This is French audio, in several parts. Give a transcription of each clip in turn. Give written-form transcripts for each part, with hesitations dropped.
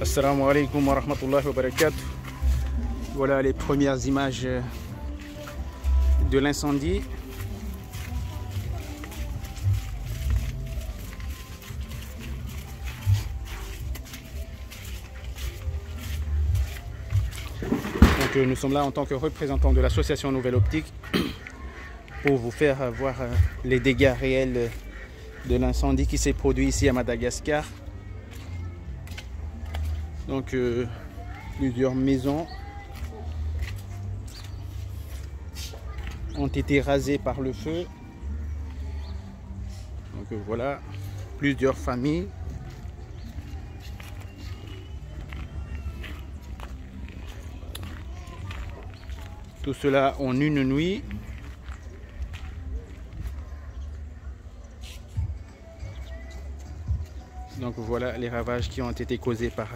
Assalamu alaikum wa rahmatullahi wa barakatuh. Voilà les premières images de l'incendie. Donc nous sommes là en tant que représentants de l'association Nouvelle Optique pour vous faire voir les dégâts réels de l'incendie qui s'est produit ici à Madagascar. Donc plusieurs maisons ont été rasées par le feu. Donc voilà, plusieurs familles. Tout cela en une nuit. Donc voilà les ravages qui ont été causés par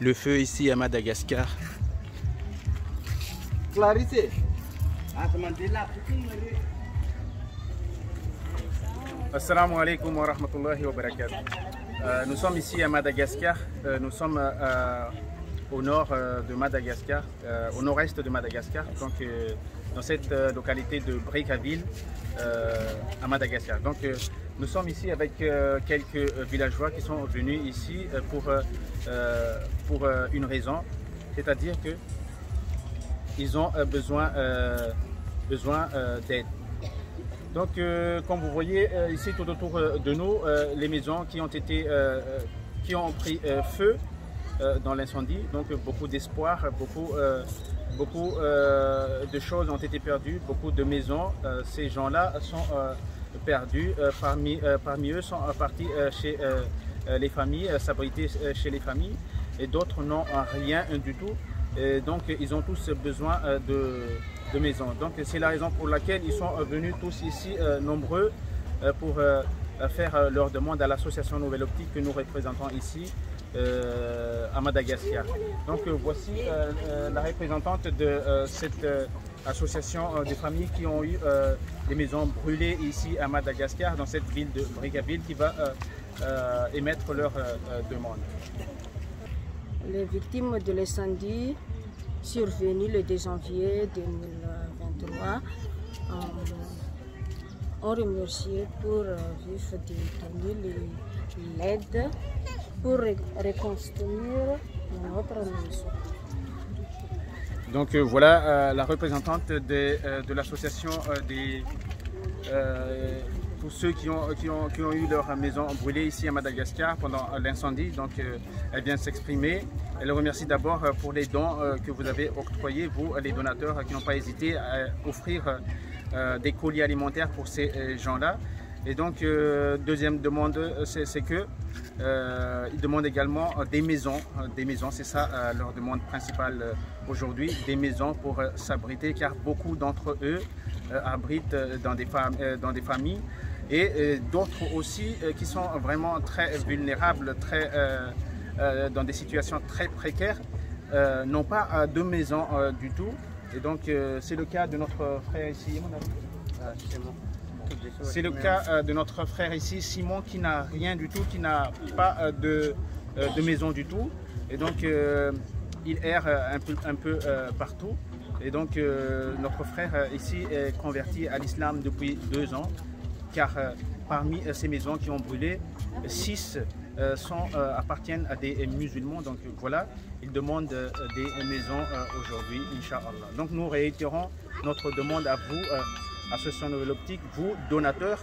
le feu ici à Madagascar. Assalamu alaikum wa rahmatullahi wa barakatuh. Nous sommes ici à Madagascar. Nous sommes au nord de Madagascar, au nord-est de Madagascar, donc dans cette localité de Brickaville à Madagascar. Donc nous sommes ici avec quelques villageois qui sont venus ici pour une raison, c'est-à-dire que ils ont besoin d'aide. Donc comme vous voyez ici tout autour de nous, les maisons qui ont pris feu dans l'incendie, donc beaucoup d'espoir, beaucoup de choses ont été perdues, beaucoup de maisons. Ces gens-là sont perdus, parmi eux sont partis chez les familles, s'abriter chez les familles, et d'autres n'ont rien du tout. Et donc ils ont tous besoin de maisons. Donc c'est la raison pour laquelle ils sont venus tous ici nombreux pour faire leur demande à l'association Nouvelle Optique que nous représentons ici à Madagascar. Donc voici la représentante de cette association des familles qui ont eu des maisons brûlées ici à Madagascar, dans cette ville de Brickaville, qui va émettre leur demande. Les victimes de l'incendie survenu le 2 janvier 2023 ont remercié pour vif de donner l'aide pour reconstruire notre maison. Donc voilà la représentante de l'association tous ceux qui ont eu leur maison brûlée ici à Madagascar pendant l'incendie. Donc elle vient s'exprimer. Elle remercie d'abord pour les dons que vous avez octroyés, vous les donateurs qui n'ont pas hésité à offrir des colis alimentaires pour ces gens-là. Et donc deuxième demande, c'est que ils demandent également des maisons, c'est ça leur demande principale aujourd'hui, des maisons pour s'abriter, car beaucoup d'entre eux abritent dans des familles, et d'autres aussi qui sont vraiment très vulnérables, dans des situations très précaires, n'ont pas de maison du tout. Et donc c'est le cas de notre frère ici. C'est le cas de notre frère ici, Simon, qui n'a rien du tout, qui n'a pas de maison du tout. Et donc il erre un peu partout. Et donc notre frère ici est converti à l'islam depuis 2 ans, car parmi ces maisons qui ont brûlé, 6 appartiennent à des musulmans. Donc voilà, ils demandent des maisons aujourd'hui, Inch'Allah. Donc nous réitérons notre demande à vous, Association Nouvelle Optique, vous, donateurs,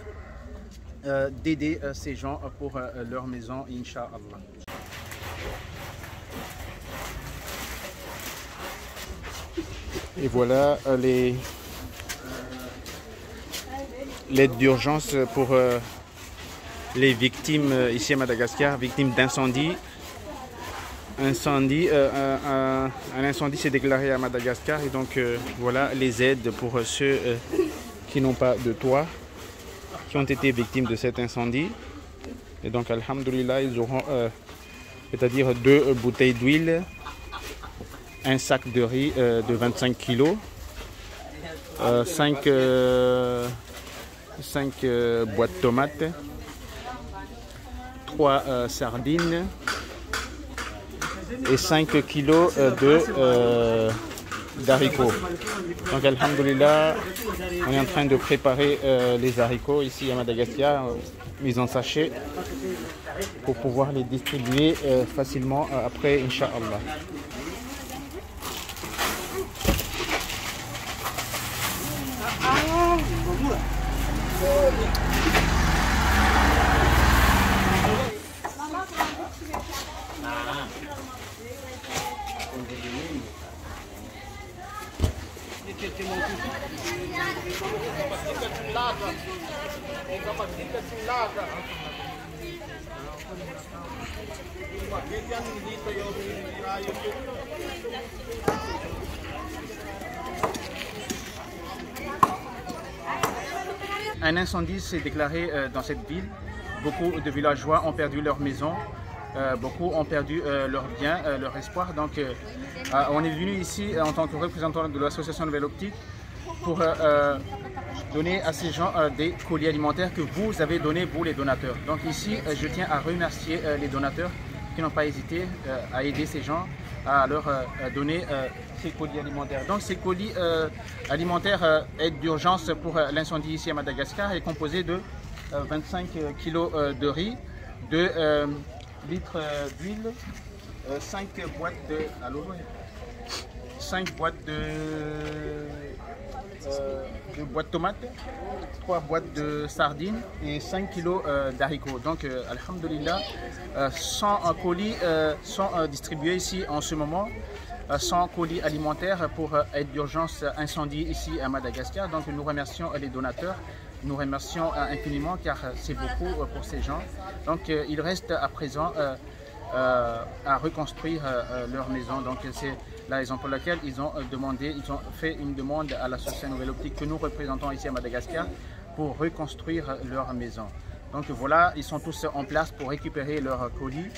d'aider ces gens pour leur maison, Inch'Allah. Et voilà l'aide d'urgence pour les victimes ici à Madagascar, victimes d'incendie. Un incendie s'est déclaré à Madagascar, et donc voilà les aides pour ceux qui n'ont pas de toit, qui ont été victimes de cet incendie. Et donc alhamdoulilah, ils auront c'est-à-dire 2 bouteilles d'huile, un sac de riz de 25 kg, 5 boîtes de tomates, 3 sardines, et 5 kg d'haricots. Donc alhamdoulilah, on est en train de préparer les haricots ici à Madagascar, mis en sachet, pour pouvoir les distribuer facilement après, Inch'Allah. Un incendie s'est déclaré dans cette ville. Beaucoup de villageois ont perdu leur maison. Beaucoup ont perdu leurs biens, leur espoir. Donc on est venu ici en tant que représentant de l'association Nouvelle Optique pour donner à ces gens des colis alimentaires que vous avez donnés, vous les donateurs. Donc ici, je tiens à remercier les donateurs qui n'ont pas hésité à aider ces gens, à leur donner ces colis alimentaires. Donc ces colis alimentaires aide d'urgence pour l'incendie ici à Madagascar est composé de 25 kg de riz, 2 litres d'huile, 5 boîtes de... Allô, 5 boîtes de boîtes de tomates, 3 boîtes de sardines et 5 kg d'haricots. Donc, alhamdoulilah, 100 colis sont distribués ici en ce moment. 100 colis alimentaires pour aide d'urgence incendie ici à Madagascar. Donc, nous remercions les donateurs. Nous remercions infiniment car c'est beaucoup pour ces gens. Donc, il reste à présent à reconstruire leur maison. Donc, c'est la raison pour laquelle ils ont fait une demande à l'association Nouvelle Optique que nous représentons ici à Madagascar pour reconstruire leur maison. Donc voilà, ils sont tous en place pour récupérer leurs colis.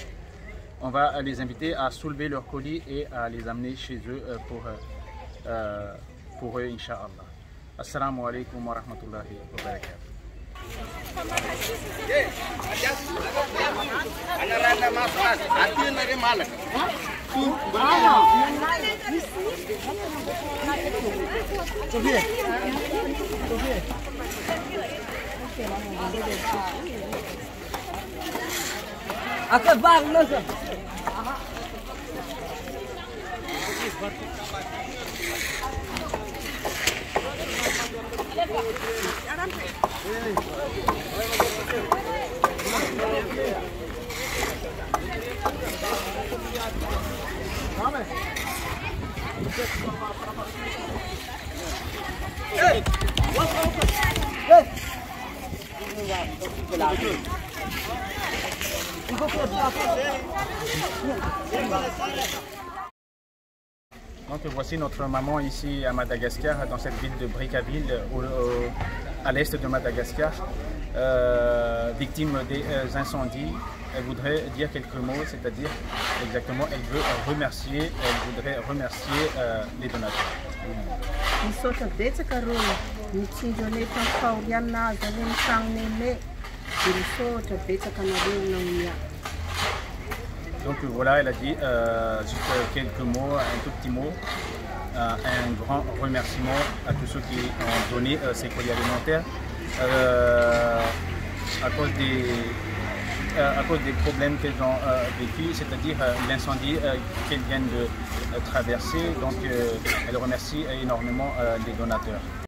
On va les inviter à soulever leurs colis et à les amener chez eux pour eux, Inch'Allah. Assalamu alaikum wa rahmatullahi wa barakatuh. Donc voici notre maman ici à Madagascar, dans cette ville de Brickaville, à l'est de Madagascar, victime des incendies. Elle voudrait dire quelques mots, c'est-à-dire exactement, elle voudrait remercier les donateurs. Donc voilà, elle a dit juste quelques mots, un tout petit mot, un grand remerciement à tous ceux qui ont donné ces colis alimentaires à cause des problèmes qu'elles ont vécu, c'est-à-dire l'incendie qu'elles viennent de traverser. Donc elle remercie énormément les donateurs.